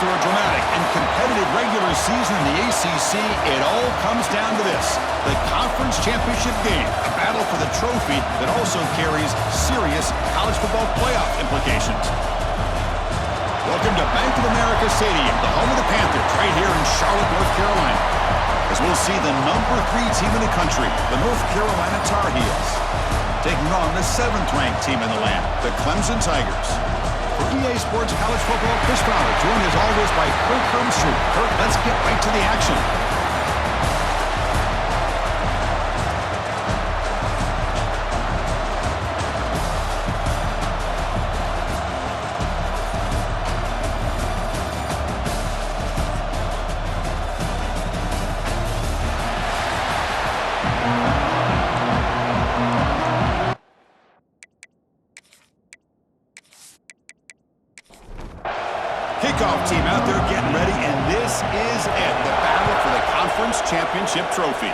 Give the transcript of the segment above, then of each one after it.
After a dramatic and competitive regular season in the ACC, it all comes down to this: the conference championship game, a battle for the trophy that also carries serious college football playoff implications. Welcome to Bank of America Stadium, the home of the Panthers, right here in Charlotte, North Carolina, as we'll see the #3 team in the country, the North Carolina Tar Heels, taking on the 7th-ranked team in the land, the Clemson Tigers. For EA Sports College Football, Chris Fowler, joined as always by Kirk Hermstreet. Kirk, let's get right to the action. Kickoff team out there getting ready, and this is it, the battle for the conference championship trophy.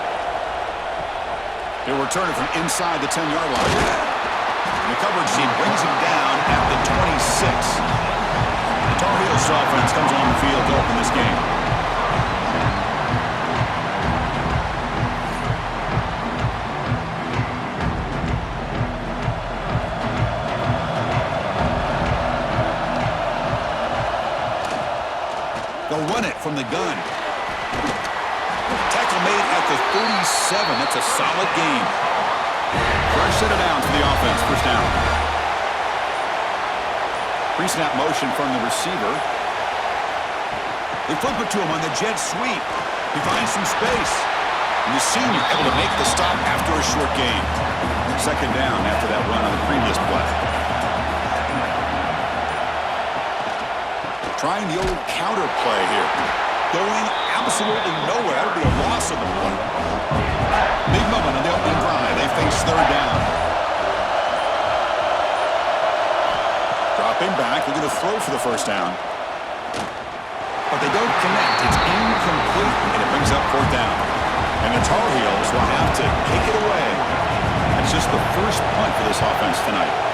He'll return it from inside the 10-yard line. And the coverage team brings him down at the 26. The Tar Heels offense comes on the field to open this game. They'll run it from the gun. Tackle made at the 37. That's a solid gain. First set of downs for the offense. First down. Pre-snap motion from the receiver. They flip it to him on the jet sweep. He finds some space. And the senior able to make the stop after a short gain. Second down after that run on the previous play. Trying the old counter play here. Going absolutely nowhere. That'll be a loss of the play. Big moment on the opening drive. They face third down. Dropping back. Looking to throw for the first down. But they don't connect. It's incomplete. And it brings up fourth down. And the Tar Heels will have to kick it away. That's just the first punt for this offense tonight.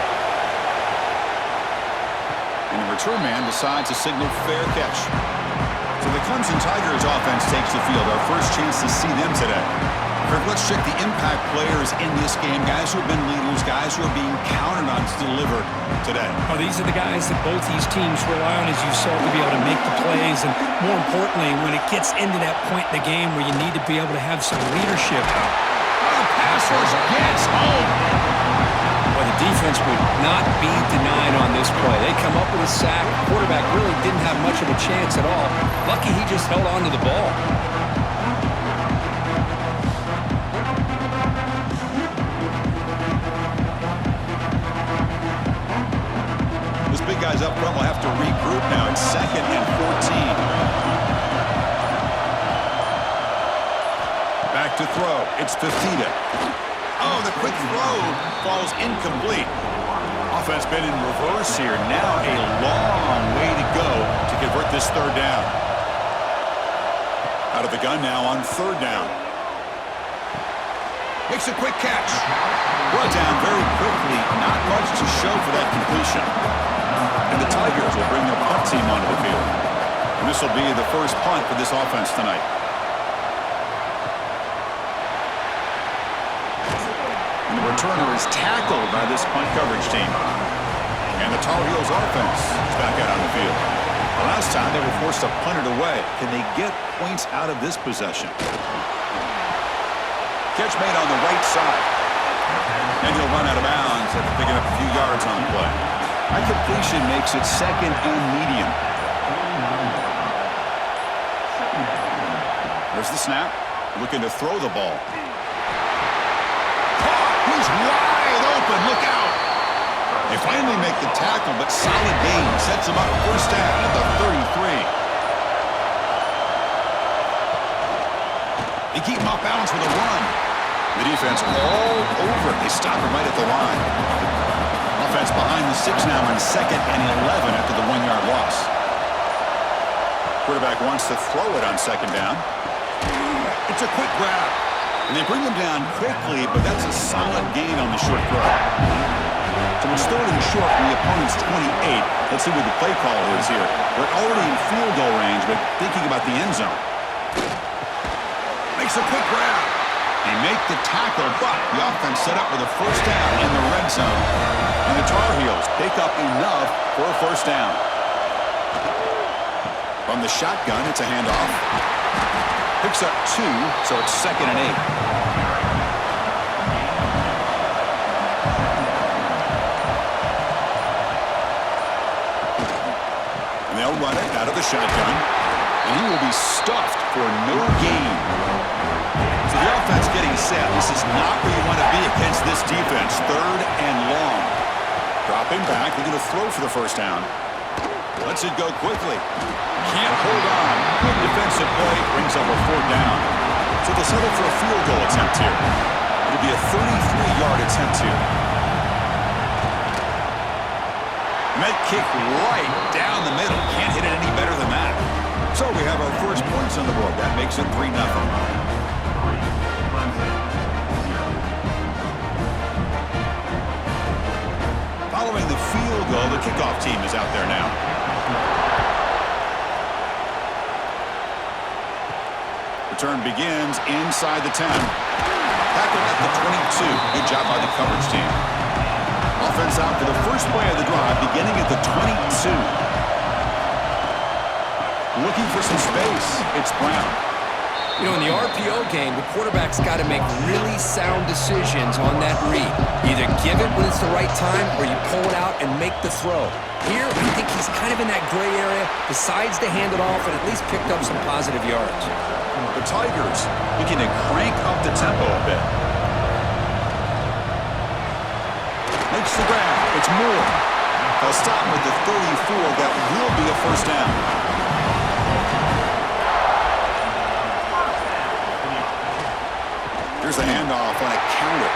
And the return man decides to signal fair catch. So the Clemson Tigers offense takes the field. Our first chance to see them today. Kirk, let's check the impact players in this game. Guys who have been leaders, guys who are being counted on to deliver today. Oh, these are the guys that both these teams rely on, as you saw, to be able to make the plays. And more importantly, when it gets into that point in the game where you need to be able to have some leadership. The pass rush gets home. Well, the defense would not be denied on this play. They come up with a sack. The quarterback really didn't have much of a chance at all. Lucky he just held on to the ball. Those big guys up front will have to regroup now. It's 2nd and 14. Back to throw. It's Fafita. Oh, the quick throw falls incomplete. Offense been in reverse here. Now a long way to go to convert this third down. Out of the gun now on third down. Makes a quick catch. Brought down very quickly. Not much to show for that completion. And the Tigers will bring their punt team onto the field. And this will be the first punt for this offense tonight. And the returner is tackled by this punt coverage team. And the Tar Heels offense is back out on the field. The last time they were forced to punt it away. Can they get points out of this possession? Catch made on the right side. And he'll run out of bounds after picking up a few yards on the play. That completion makes it 2nd and medium. There's the snap. Looking to throw the ball. He's wide open. Look out. They finally make the tackle, but solid gain sets him up first down at the 33. They keep him off balance with a run. The defense all over. They stop him right at the line. Offense behind the 6 now on 2nd and 11 after the 1-yard loss. Quarterback wants to throw it on 2nd down. It's a quick grab. And they bring him down quickly, but that's a solid gain on the short throw. So it's third and short from the opponent's 28. Let's see what the play call is here. They're already in field goal range, but thinking about the end zone. Makes a quick grab. They make the tackle, but the offense set up with a first down in the red zone. And the Tar Heels pick up enough for a first down. From the shotgun, it's a handoff. Picks up 2, so it's 2nd and 8. And they'll run it out of the shotgun. And he will be stuffed for no gain. So the offense getting set. This is not where you want to be against this defense. 3rd and long. Dropping back. They're going to throw for the first down. Lets it go quickly. Can't hold on. Good defensive play. Brings up a 4th down. So they'll settle for a field goal attempt here. It'll be a 33-yard attempt here. Met kick right down the middle. Can't hit it any better than that. So we have our first points on the board. That makes it 3-0. Following the field goal, the kickoff team is out there now. Return begins inside the 10. Tackled at the 22. Good job by the coverage team. Offense out for the first play of the drive, beginning at the 22. Looking for some space. It's Brown. You know, in the RPO game, the quarterback's got to make really sound decisions on that read. Either give it when it's the right time or you pull it out and make the throw. Here, I think he's kind of in that gray area, decides to hand it off and at least picked up some positive yards. The Tigers looking to crank up the tempo a bit. Makes the grab. It's Moore. They'll stop with the 34. That will be a first down. Here's the handoff on a counter.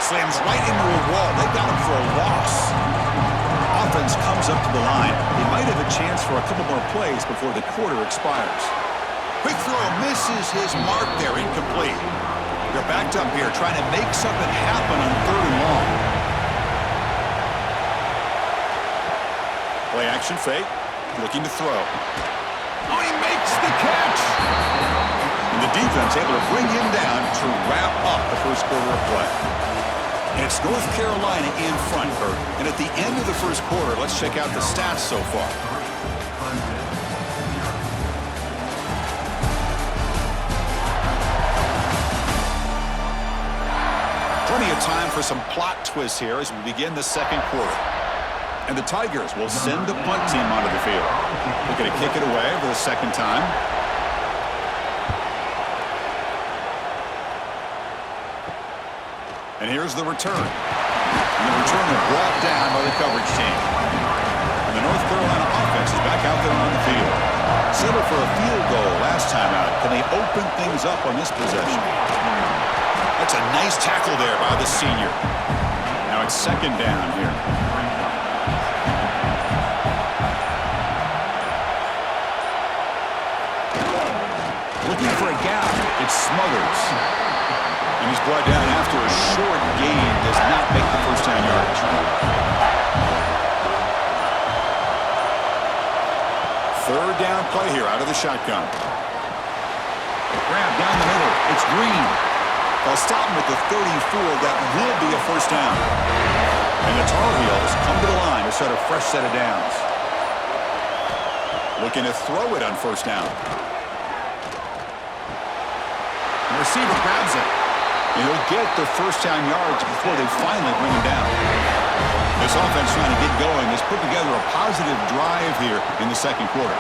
Slams right into a wall. They got him for a loss. Offense comes up to the line. They might have a chance for a couple more plays before the quarter expires. Quick throw misses his mark there. Incomplete. They're backed up here trying to make something happen on 3rd and long. Play action fake. Looking to throw. Oh, he makes the catch. And the defense able to bring him down to wrap up the first quarter of play. And it's North Carolina in front, Kirk. And at the end of the first quarter, let's check out the stats so far. Plenty of time for some plot twists here as we begin the second quarter. And the Tigers will send the punt team onto the field. They're going to kick it away for the second time. And here's the return. And the return is brought down by the coverage team. And the North Carolina offense is back out there on the field. Settled for a field goal last time out. Can they open things up on this possession? That's a nice tackle there by the senior. Now it's 2nd down here. Looking for a gap. It's Smothers. And he's brought down after a short gain. Does not make the first down yardage. 3rd down play here out of the shotgun. Grab down the middle. It's Green. They'll stop him with the 34. That will be a first down. And the Tar Heels come to the line to set a fresh set of downs. Looking to throw it on first down. The receiver grabs it. And he'll get the first down yards before they finally bring him down. This offense trying to get going has put together a positive drive here in the second quarter.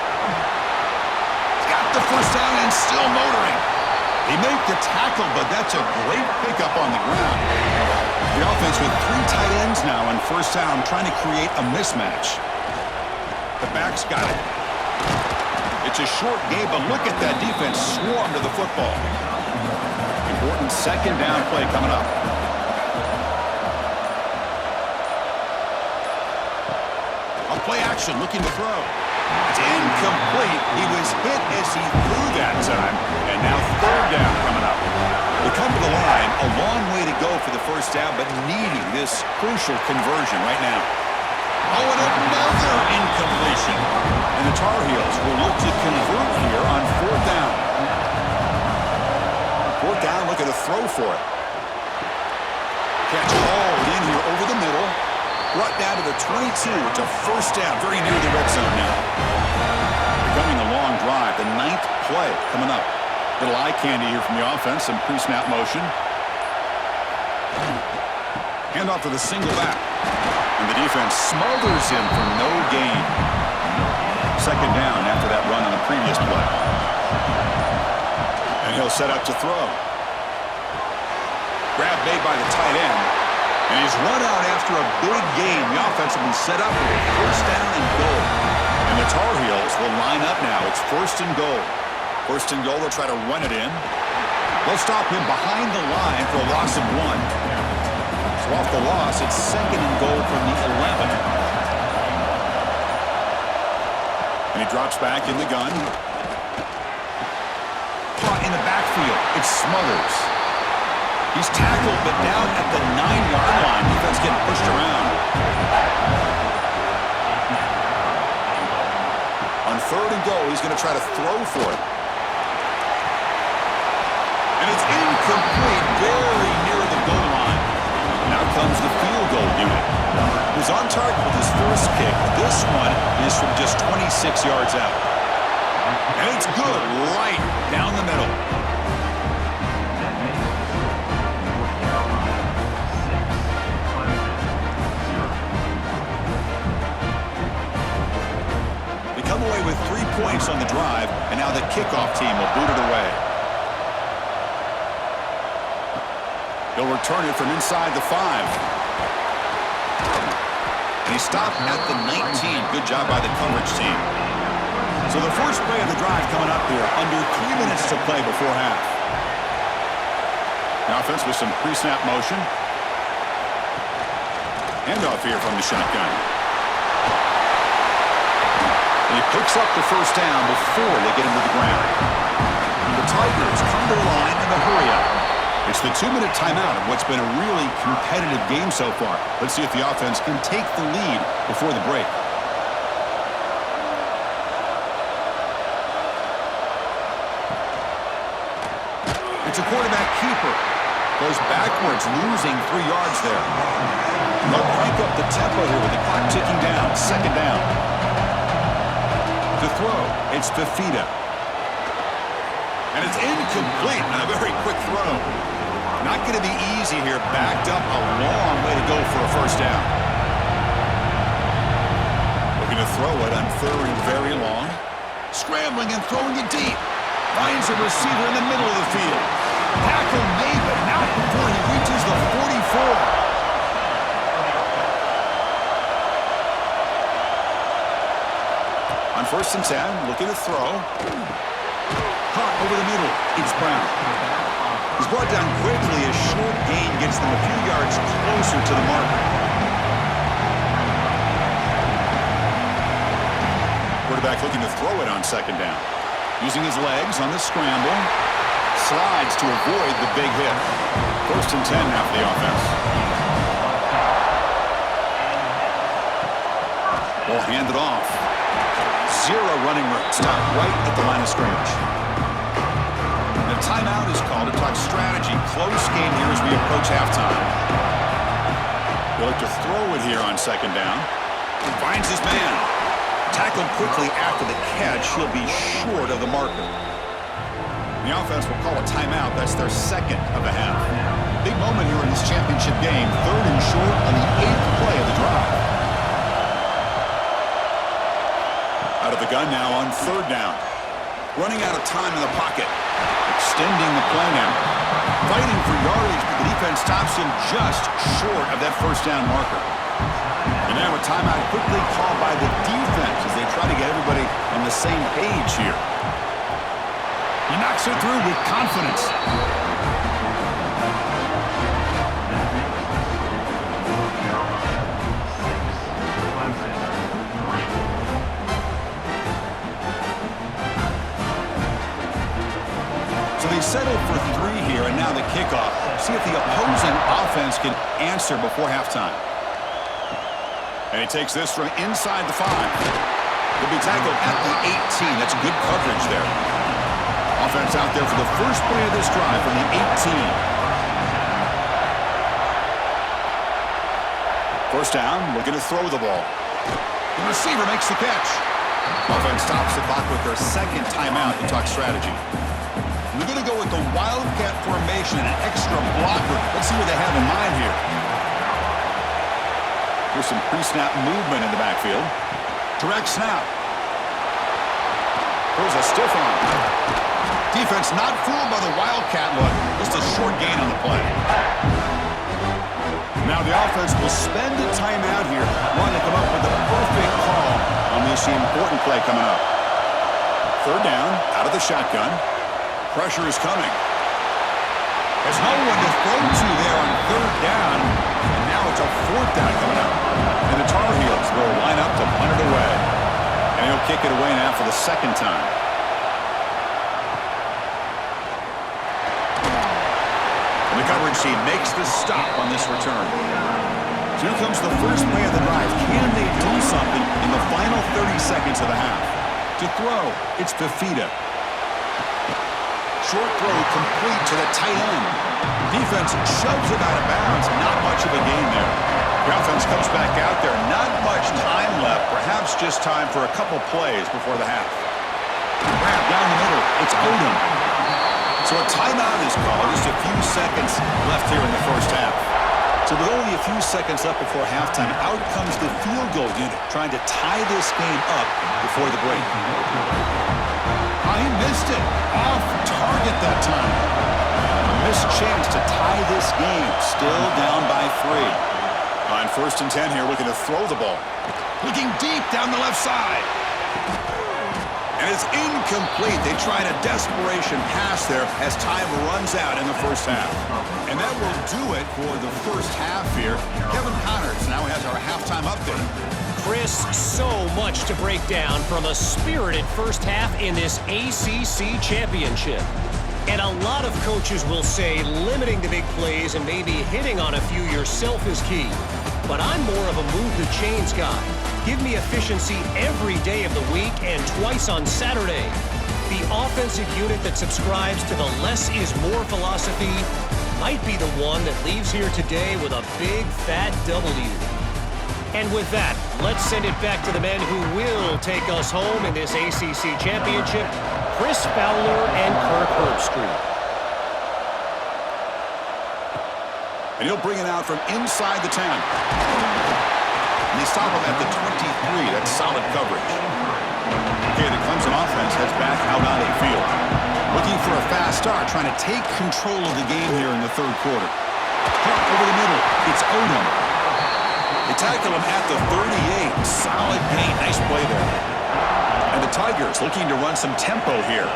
He's got the first down and still motoring. They make the tackle, but that's a great pickup on the ground. The offense with 3 tight ends now on first down trying to create a mismatch. The back's got it. It's a short game, but look at that defense swarm to the football. Important 2nd down play coming up. On play action, looking to throw. It's incomplete. He was hit as he threw that time. And now 3rd down coming up. They come to the line, a long way to go for the first down, but needing this crucial conversion right now. Oh, and another incompletion. And the Tar Heels will look to convert here on fourth down. Fourth down, looking to throw for it. Catch hauled in here over the middle. Brought down to the 22. It's a first down, very near the red zone now. Becoming a long drive, the 9th play coming up. Little eye candy here from the offense, some pre-snap motion. Handoff to the single back. And the defense smothers him for no gain. Second down after that run on the previous play. And he'll set up to throw. Grab made by the tight end. And he's run out after a big gain. The offense will be set up with first down and goal. And the Tar Heels will line up now. It's first and goal. First and goal, they'll try to run it in. They'll stop him behind the line for a loss of 1. So off the loss, it's second and goal from the 11. And he drops back in the gun. Caught in the backfield. It's Smothers. He's tackled, but down at the 9-yard line. Defense getting pushed around. On third and goal, he's going to try to throw for it. And it's incomplete, very near the goal line. Now comes the field goal unit. He was on target with his first kick. This one is from just 26 yards out. And it's good, right down the middle. They come away with 3 points on the drive, and now the kickoff team will boot it away. He'll return it from inside the 5. And he stopped at the 19. Good job by the coverage team. So the first play of the drive coming up here. Under 3 minutes to play before half. The offense with some pre-snap motion. Handoff here from the shotgun. And he picks up the first down before they get him to the ground. And the Tigers come to the line in a hurry-up. It's the 2-minute timeout of what's been a really competitive game so far. Let's see if the offense can take the lead before the break. It's a quarterback keeper. Goes backwards, losing 3 yards there. They'll crank up the tempo here with the clock ticking down. Second down. To throw, it's Fafita. And it's incomplete on a very quick throw. Not going to be easy here. Backed up a long way to go for a first down. Looking to throw it on third and very long. Scrambling and throwing it deep. Finds a receiver in the middle of the field. Tackle made, but not before he reaches the 44. On first and 10, looking to throw. Caught over the middle. It's Brown. He's brought down quickly. A short gain gets them a few yards closer to the marker. Quarterback looking to throw it on second down. Using his legs on the scramble. Slides to avoid the big hit. First and 10 now for the offense. Ball handed off. Zero running room. Stop right at the line of scrimmage. The timeout is called to talk strategy. Close game here as we approach halftime. He'll look to throw it here on second down. Finds his man. Tackled quickly after the catch. He'll be short of the marker. The offense will call a timeout. That's their second of the half. Big moment here in this championship game. Third and short on the 8th play of the drive. Out of the gun now on third down. Running out of time in the pocket. Extending the play now. Fighting for yardage, but the defense stops him just short of that first down marker. And now a timeout quickly called by the defense as they try to get everybody on the same page here. He knocks it through with confidence. So they settled for 3 here, and now the kickoff. See if the opposing offense can answer before halftime. And he takes this from inside the 5. He'll be tackled at the 18. That's good coverage there. Offense out there for the first play of this drive from the 18. First down, looking to throw the ball. The receiver makes the catch. Offense stops the clock with their second timeout to talk strategy. We're going to go with the Wildcat formation and an extra blocker. Let's see what they have in mind here. Here's some pre-snap movement in the backfield. Direct snap. There's a stiff arm. Defense not fooled by the Wildcat look. Just a short gain on the play. Now the offense will spend a timeout here, wanting to come up with the perfect call on this important play coming up. Third down, out of the shotgun. Pressure is coming. There's no one to throw to there on third down, and now it's a fourth down coming up. And the Tar Heels will line up to punt it away. And he'll kick it away now for the second time. And the coverage team makes the stop on this return. So here comes the first play of the drive. Can they do something in the final 30 seconds of the half? To throw, it's Fafita. Short throw complete to the tight end. Defense shoves it out of bounds. Not much of a gain there. The offense comes back out there. Not much time left. Perhaps just time for a couple plays before the half. Grab down the middle. It's Odom. So a timeout is called. Just a few seconds left here in the first half. So with only a few seconds left before halftime, out comes the field goal unit, trying to tie this game up before the break. He missed it. Off target that time. A missed chance to tie this game. Still down by 3. On first and 10 here, looking to throw the ball. Looking deep down the left side. And it's incomplete. They tried a desperation pass there as time runs out in the first half. And that will do it for the first half here. Kevin Connors now has our halftime update. Chris, so much to break down from a spirited first half in this ACC championship. And a lot of coaches will say limiting the big plays and maybe hitting on a few yourself is key. But I'm more of a move the chains guy. Give me efficiency every day of the week and twice on Saturday. The offensive unit that subscribes to the less is more philosophy might be the one that leaves here today with a big fat W. And with that, let's send it back to the men who will take us home in this ACC championship, Chris Fowler and Kirk Herbstreit. And he'll bring it out from inside the 10. And they stop him at the 23. That's solid coverage. Okay, the Clemson offense heads back out on a field. Looking for a fast start, trying to take control of the game here in the third quarter. Drop over the middle. It's Odom. They tackle him at the 38. Solid gain. Nice play there. And the Tigers looking to run some tempo here.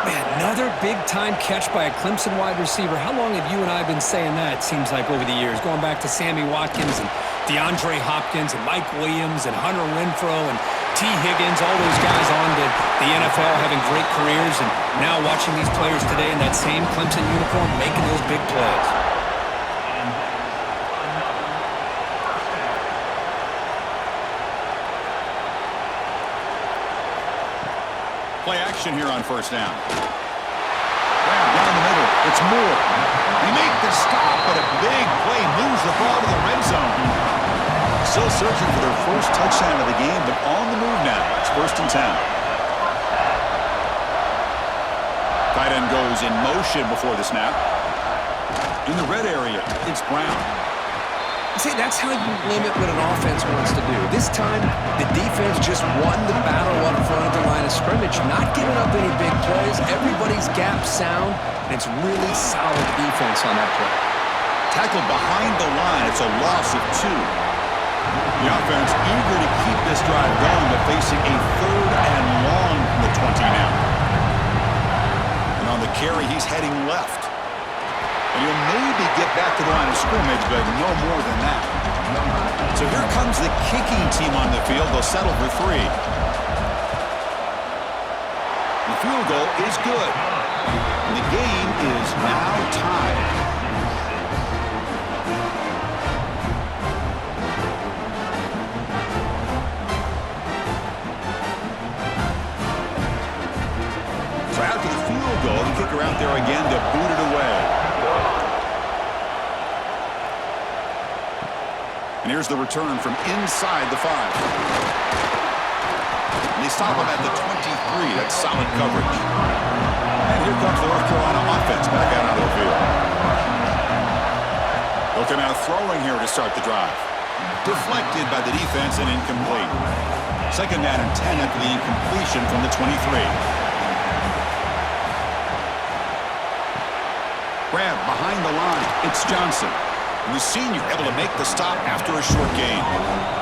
Man, another big-time catch by a Clemson wide receiver. How long have you and I been saying that, it seems like, over the years? Going back to Sammy Watkins and DeAndre Hopkins and Mike Williams and Hunter Renfrow and T. Higgins, all those guys on to the NFL having great careers, and now watching these players today in that same Clemson uniform making those big plays. Play action here on first down. Grab down the middle. It's Moore. They make the stop, but a big play moves the ball to the red zone. Still searching for their first touchdown of the game, but on the move now. It's first and 10. Tight end goes in motion before the snap. In the red area, it's Brown. See, that's how you limit what an offense wants to do. This time, the defense just won the battle up front of the line of scrimmage, not giving up any big plays. Everybody's gap sound, and it's really solid defense on that play. Tackled behind the line. It's a loss of 2. The offense eager to keep this drive going, but facing a third and long from the 20 now. And on the carry, he's heading left. And he'll maybe get back to the line of scrimmage, but no more than that. So here comes the kicking team on the field. They'll settle for 3. The field goal is good. And the game is now tied. So after the field goal, the kicker out there again to boot it away. And here's the return from inside the 5. And they stop him at the 23. That's solid coverage. And here comes the North Carolina offense back out onto the field. Looking out throwing here to start the drive. Deflected by the defense and incomplete. Second down and 10 after the incompletion from the 23. Grab behind the line. It's Johnson. And the senior able to make the stop after a short gain.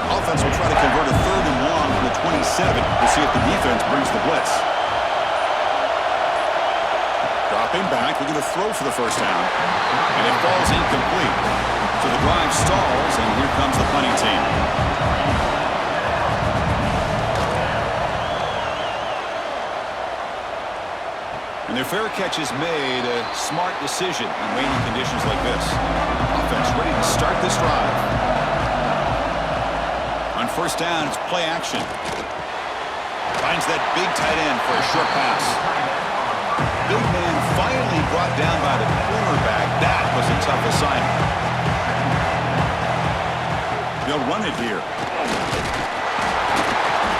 Offense will try to convert a 3rd and long from the 27. We'll see if the defense brings the blitz. Dropping back, looking to throw for the first down. And it falls incomplete. So the drive stalls, and here comes the punting team. And their fair catch is made, a smart decision in rainy conditions like this. Offense ready to start this drive. On first down, it's play action. Finds that big tight end for a short pass. Big man finally brought down by the cornerback. That was a tough assignment. They'll run it here.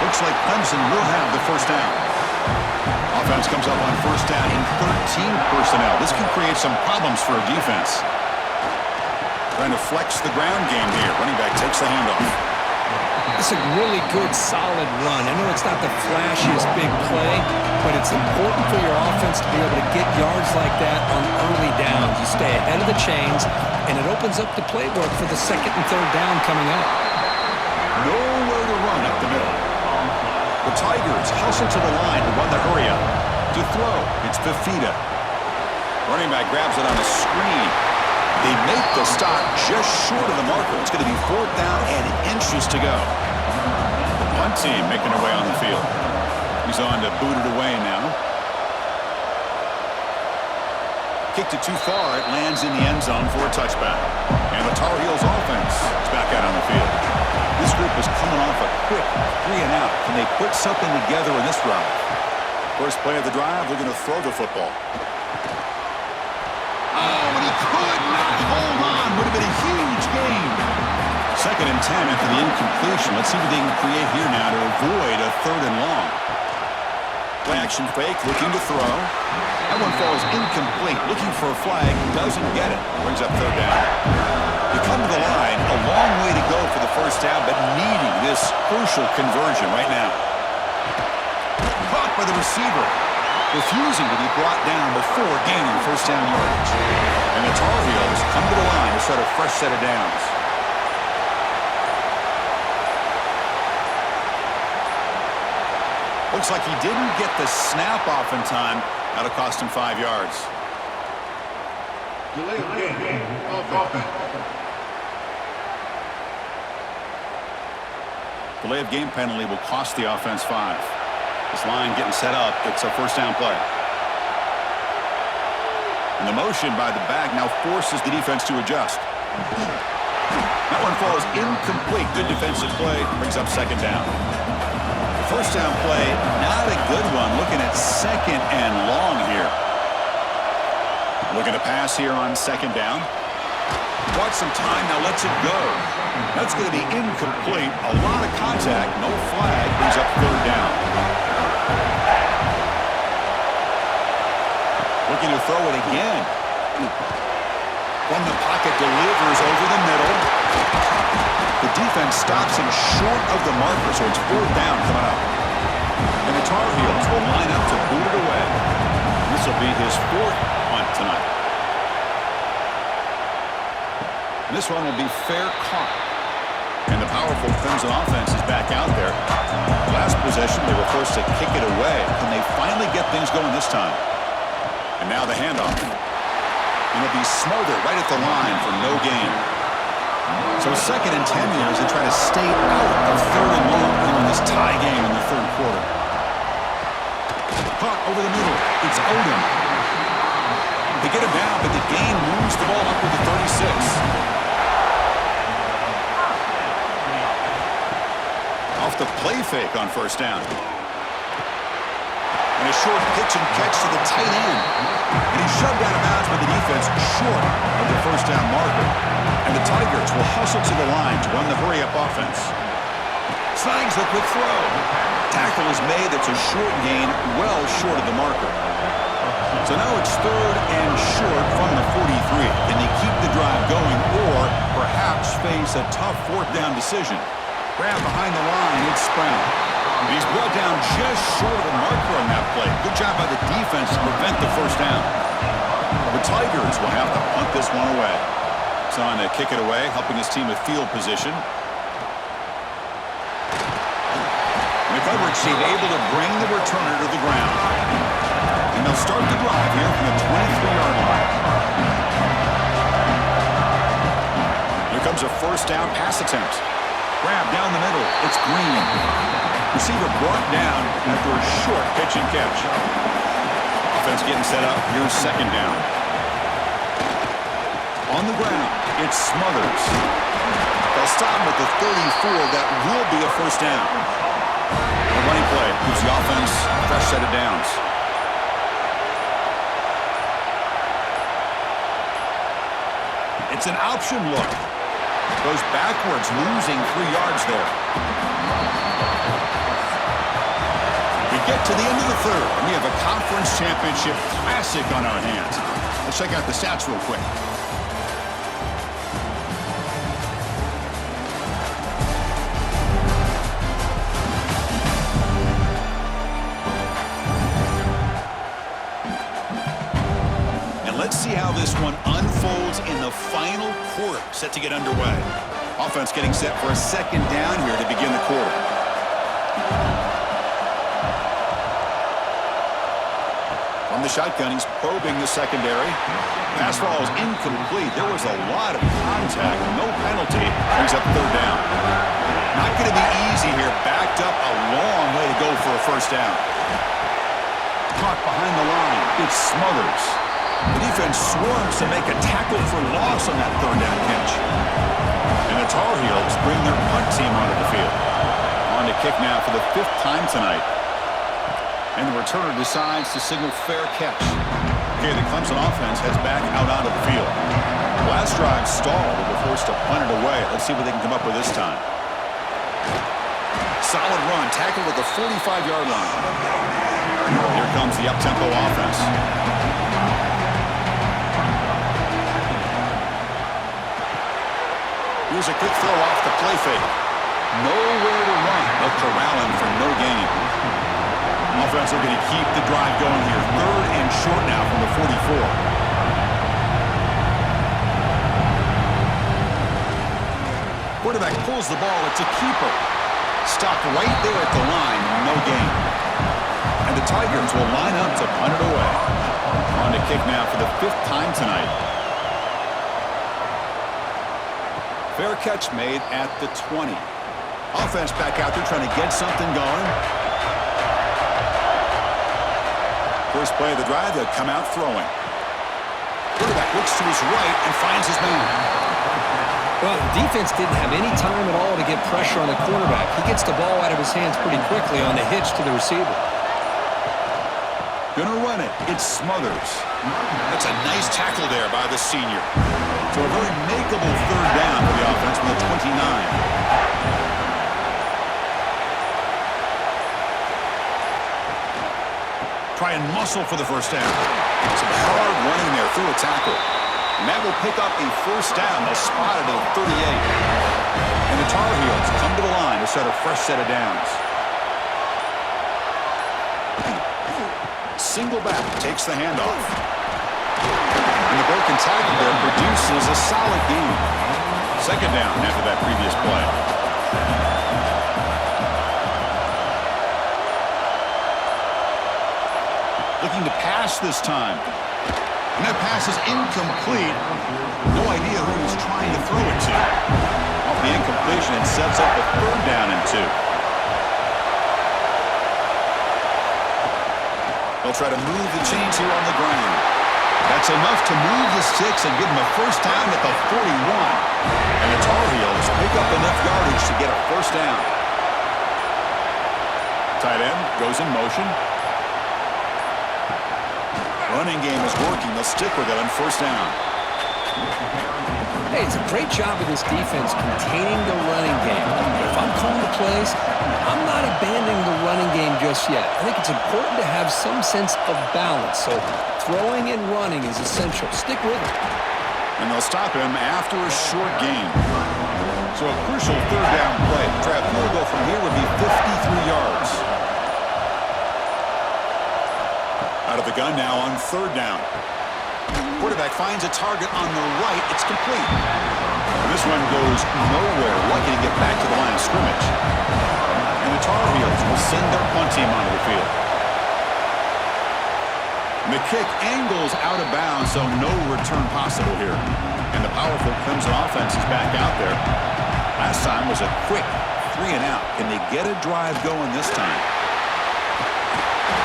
Looks like Clemson will have the first down. Offense comes up on first down in 13 personnel. This can create some problems for a defense. Trying to flex the ground game here. Running back takes the handoff. It's a really good, solid run. I know it's not the flashiest big play, but it's important for your offense to be able to get yards like that on early downs. You stay ahead of the chains, and it opens up the playbook for the 2nd and 3rd down coming up. Nowhere to run up the middle. The Tigers hustle to the line to run the hurry up. To throw, it's Fafita. Running back grabs it on a screen. They make the stop just short of the marker. It's going to be 4th down and inches to go. The punt team making their way on the field. He's on to boot it away now. Kicked it too far. It lands in the end zone for a touchback. And the Tar Heels offense is back out on the field. This group is coming off a quick 3 and out. Can they put something together in this drive? First play of the drive, they're going to throw the football. Oh, and he could not hold on. Would have been a huge gain. 2nd and 10 after the incompletion. Let's see what they can create here now to avoid a 3rd and long. Play action fake, looking to throw. That one falls incomplete. Looking for a flag, doesn't get it. Brings up 3rd down. You come to the line, a long way to go for the first down, but needing this crucial conversion right now. Caught by the receiver. Refusing to be brought down before gaining first down yardage. And the Tar Heels come to the line to start a fresh set of downs. Looks like he didn't get the snap off in time. That'll cost him 5 yards. Delay of game. Offense. Delay of game penalty will cost the offense 5. This line getting set up. It's a first down play. And the motion by the back now forces the defense to adjust. That one falls incomplete. Good defensive play. Brings up 2nd down. The first down play, not a good one. Looking at 2nd and long here. Looking to pass here on 2nd down. Bought some time, now lets it go. That's going to be incomplete. A lot of contact, no flag. Brings up 3rd down. Looking to throw it again. From the pocket, delivers over the middle. The defense stops him short of the marker, so it's 4th down coming up. And the Tar Heels will line up to boot it away. This will be his 4th punt tonight. And this one will be fair caught. And the powerful Clemson offense is back out there. Last possession, they were forced to kick it away. Can they finally get things going this time? And now the handoff. And it'll be smothered right at the line for no gain. So 2nd and 10 here as they try to stay out of 3rd and long here in this tie game in the 3rd quarter. Caught over the middle. It's Odom. They get him down, but the gain moves the ball up with the 36. Off the play fake on first down. And a short pitch and catch to the tight end. And he's shoved out of bounds by the defense short of the first down marker. And the Tigers will hustle to the line to run the hurry-up offense. Snags the quick throw. Tackle is made. That's a short gain, well short of the marker. So now it's third and short from the 43. Can they keep the drive going or perhaps face a tough fourth down decision? Grab behind the line, it's Sprout. He's brought down just short of the marker on that play. Good job by the defense to prevent the first down. The Tigers will have to punt this one away. It's on to kick it away, helping his team with field position. The coverage team able to bring the returner to the ground. And they'll start the drive here from the 23-yard line. Here comes a first down pass attempt. Grab down the middle. It's Green. Receiver brought down after a short pitch and catch. Offense getting set up. Here's second down. On the ground, it's Smothers. They'll stop him at the 34. That will be a first down. A running play gives the offense a fresh set of downs. It's an option look. Goes backwards, losing 3 yards there. We get to the end of the third, and we have a conference championship classic on our hands. Let's check out the stats real quick. Let's see how this one unfolds in the final quarter, set to get underway. Offense getting set for a second down here to begin the quarter. From the shotgun, he's probing the secondary. Pass ball is incomplete. There was a lot of contact, no penalty. Brings up third down. Not going to be easy here. Backed up a long way to go for a first down. Caught behind the line. It's Smothers. The defense swarms to make a tackle for loss on that third down catch. And the Tar Heels bring their punt team onto the field. On to kick now for the 5th time tonight. And the returner decides to signal fair catch. Okay, the Clemson offense heads back out onto the field. Last drive stalled and were forced to punt it away. Let's see what they can come up with this time. Solid run, tackled at the 45-yard line. Here comes the up-tempo offense. Here's a quick throw off the play fake. Nowhere to run. They'll corral him for no gain. Offense are going to keep the drive going here. Third and short now from the 44. Quarterback pulls the ball. It's a keeper. Stopped right there at the line. No gain. And the Tigers will line up to punt it away. On to kick now for the 5th time tonight. Fair catch made at the 20. Offense back out there trying to get something going. First play of the drive, they'll come out throwing. Quarterback looks to his right and finds his man. Well, the defense didn't have any time at all to get pressure on the quarterback. He gets the ball out of his hands pretty quickly on the hitch to the receiver. Gonna run it. It's Smothers. That's a nice tackle there by the senior. So a very makeable third down for the offense from the 29. Try and muscle for the first down. Some hard running there through a tackle. And that will pick up a first down. They'll spot it at the 38. And the Tar Heels come to the line to set a fresh set of downs. Single back takes the handoff. And the broken tackle there produces a solid gain. Second down after that previous play. Looking to pass this time. And that pass is incomplete. No idea who he's trying to throw it to. Off the incompletion, it sets up a third down and 2. They'll try to move the chains here on the ground. That's enough to move the sticks and give them a first down at the 41. And the Tar Heels pick up enough yardage to get a first down. Tight end goes in motion. Running game is working. They'll stick with it on first down. Hey, it's a great job of this defense containing the running game. If I'm calling the plays, I'm not abandoning the running game just yet. I think it's important to have some sense of balance. So throwing and running is essential. Stick with it. And they'll stop him after a short gain. So a crucial third down play. Try a field goal from here would be 53 yards. Out of the gun now on third down. Quarterback finds a target on the right. It's complete. And this one goes nowhere. Lucky to get back to the line of scrimmage. And the Tar Heels will send their punt team onto the field. And the kick angles out of bounds, so no return possible here. And the powerful Clemson offense is back out there. Last time was a quick 3 and out. Can they get a drive going this time?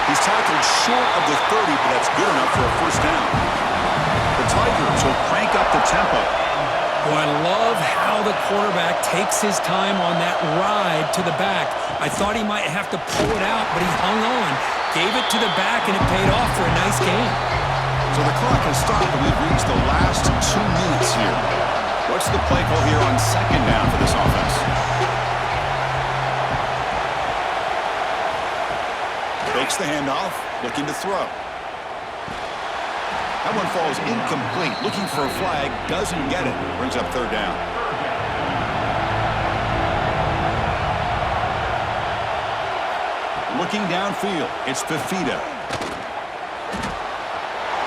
He's tackled short of the 30, but that's good enough for a first down. The Tigers will crank up the tempo. Boy, I love how the quarterback takes his time on that ride to the back. I thought he might have to pull it out, but he hung on, gave it to the back, and it paid off for a nice gain. So the clock has stopped, and we've reached the last 2 minutes here. What's the play call here on second down for this offense? Takes the handoff, looking to throw. That one falls incomplete. Looking for a flag, doesn't get it. Brings up third down. Looking downfield, it's Fafita.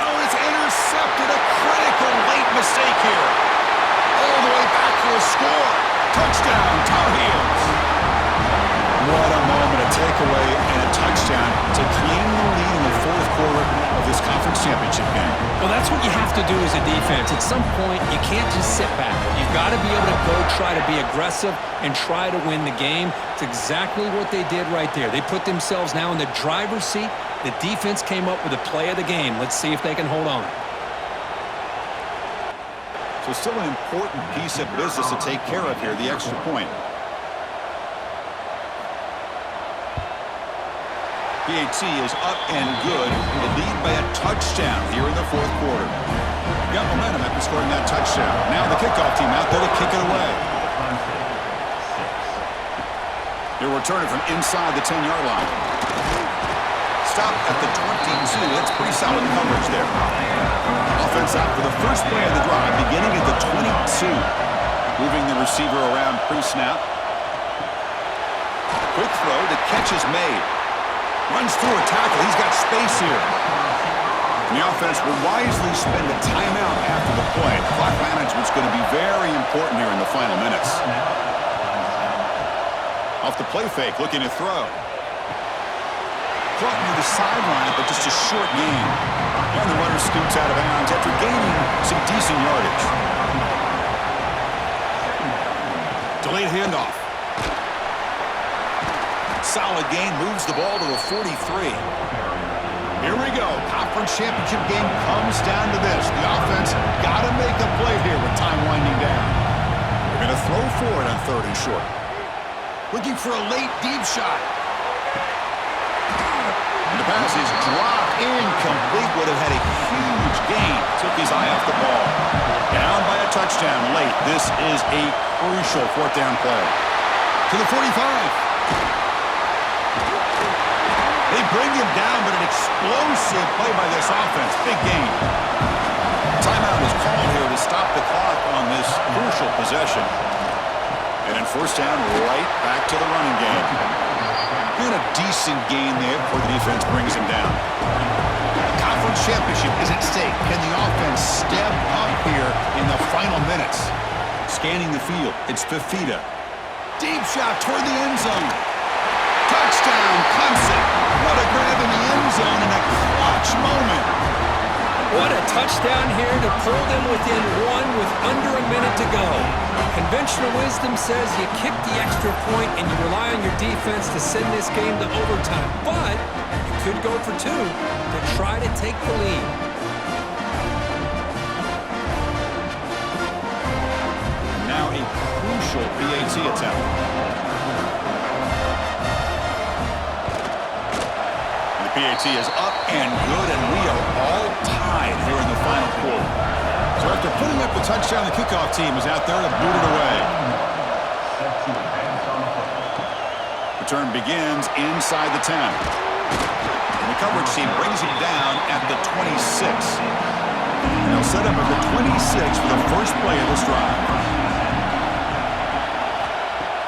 Oh, it's intercepted. A critical late mistake here. All the way back for a score. Touchdown, Tar Heels. What a moment, a takeaway and a touchdown to claim the lead in the fourth quarter of this conference championship game. Well, that's what you have to do as a defense. At some point, you can't just sit back. You've got to be able to go try to be aggressive and try to win the game. It's exactly what they did right there. They put themselves now in the driver's seat. The defense came up with the play of the game. Let's see if they can hold on. So still an important piece of business to take care of here, the extra point. PAT is up and good. The lead by a touchdown here in the fourth quarter. Got momentum after scoring that touchdown. Now the kickoff team out there to kick it away. They'll return it from inside the 10-yard line. Stop at the 22. That's pretty solid coverage there. Offense out for the first play of the drive, beginning at the 22. Moving the receiver around pre-snap. Quick throw. The catch is made. Runs through a tackle. He's got space here. And the offense will wisely spend a timeout after the play. Clock management's going to be very important here in the final minutes. Off the play fake, looking to throw. Caught near the sideline, but just a short gain. And the runner scoots out of bounds after gaining some decent yardage. Delayed handoff. Solid gain, moves the ball to the 43. Here we go. Conference championship game comes down to this. The offense got to make a play here with time winding down. They're going to throw for it on third and short. Looking for a late deep shot. And the pass is dropped incomplete. Would have had a huge gain. Took his eye off the ball. Down by a touchdown late. This is a crucial fourth down play. To the 45. They bring him down, but an explosive play by this offense. Big gain. Timeout was called here to stop the clock on this crucial possession. And then first down, right back to the running game. And a decent gain there before the defense brings him down. The conference championship is at stake. Can the offense step up here in the final minutes? Scanning the field, it's Fafita. Deep shot toward the end zone. Touchdown, Clemson. What a grab in the end zone in a clutch moment. What a touchdown here to pull them within one with under a minute to go. Conventional wisdom says you kick the extra point and you rely on your defense to send this game to overtime. But you could go for 2 to try to take the lead. Now a crucial PAT attempt. The PAT is up and good, and we are all tied here in the final quarter. So after putting up the touchdown, the kickoff team is out there to boot it away. Return begins inside the 10. And the coverage team brings him down at the 26. And they'll set up at the 26 for the first play of this drive.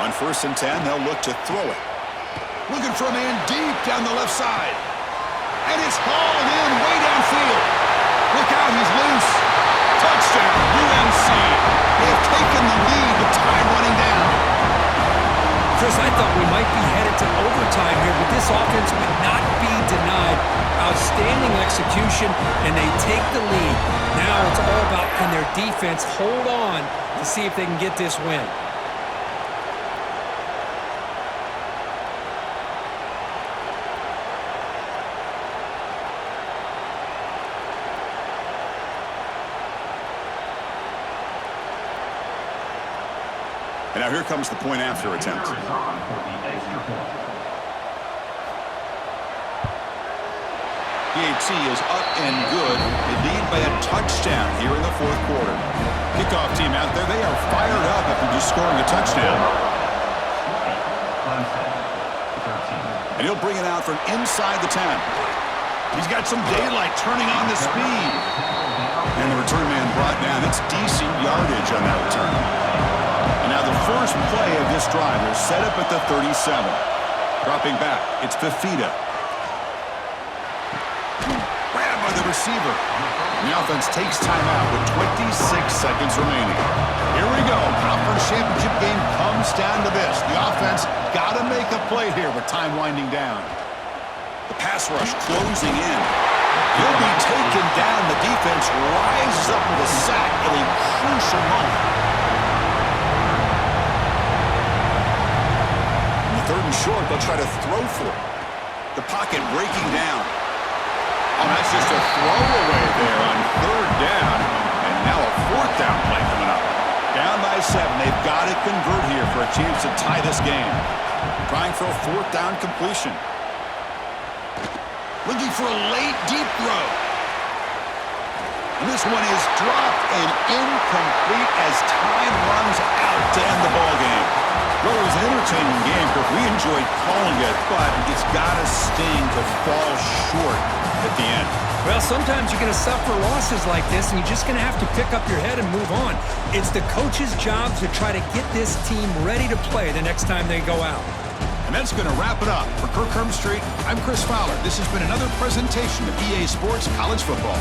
On 1st and 10, they'll look to throw it. Looking for a man deep down the left side. And it's hauled in way downfield. Look out, he's loose. Touchdown, UNC. They've taken the lead with time running down. Chris, I thought we might be headed to overtime here, but this offense would not be denied. Outstanding execution, and they take the lead. Now it's all about can their defense hold on to see if they can get this win. And now here comes the point after attempt. PAT is up and good. They lead by a touchdown here in the 4th quarter. Kickoff team out there, they are fired up after just scoring a touchdown. And he'll bring it out from inside the 10. He's got some daylight turning on the speed. And the return man brought down. It's decent yardage on that return. And now the first play of this drive is set up at the 37. Dropping back, it's Fafita. Grabbed by the receiver. And the offense takes timeout with 26 seconds remaining. Here we go. Conference championship game comes down to this. The offense got to make a play here with time winding down. The pass rush closing in. He'll be taken down. The defense rises up with a sack at a crucial moment. 3rd and short, they'll try to throw for it. The pocket breaking down. Oh, that's just a throwaway there on 3rd down. And now a 4th down play coming up. Down by 7. They've got to convert here for a chance to tie this game. Trying for a 4th down completion. Looking for a late, deep throw. And this one is dropped and incomplete as time runs out to end the ball game. Well, it was an entertaining game, but we enjoyed calling it, but it's got to sting to fall short at the end. Well, sometimes you're going to suffer losses like this, and you're just going to have to pick up your head and move on. It's the coach's job to try to get this team ready to play the next time they go out. And that's going to wrap it up. For Kirk Street, I'm Chris Fowler. This has been another presentation of EA Sports College Football.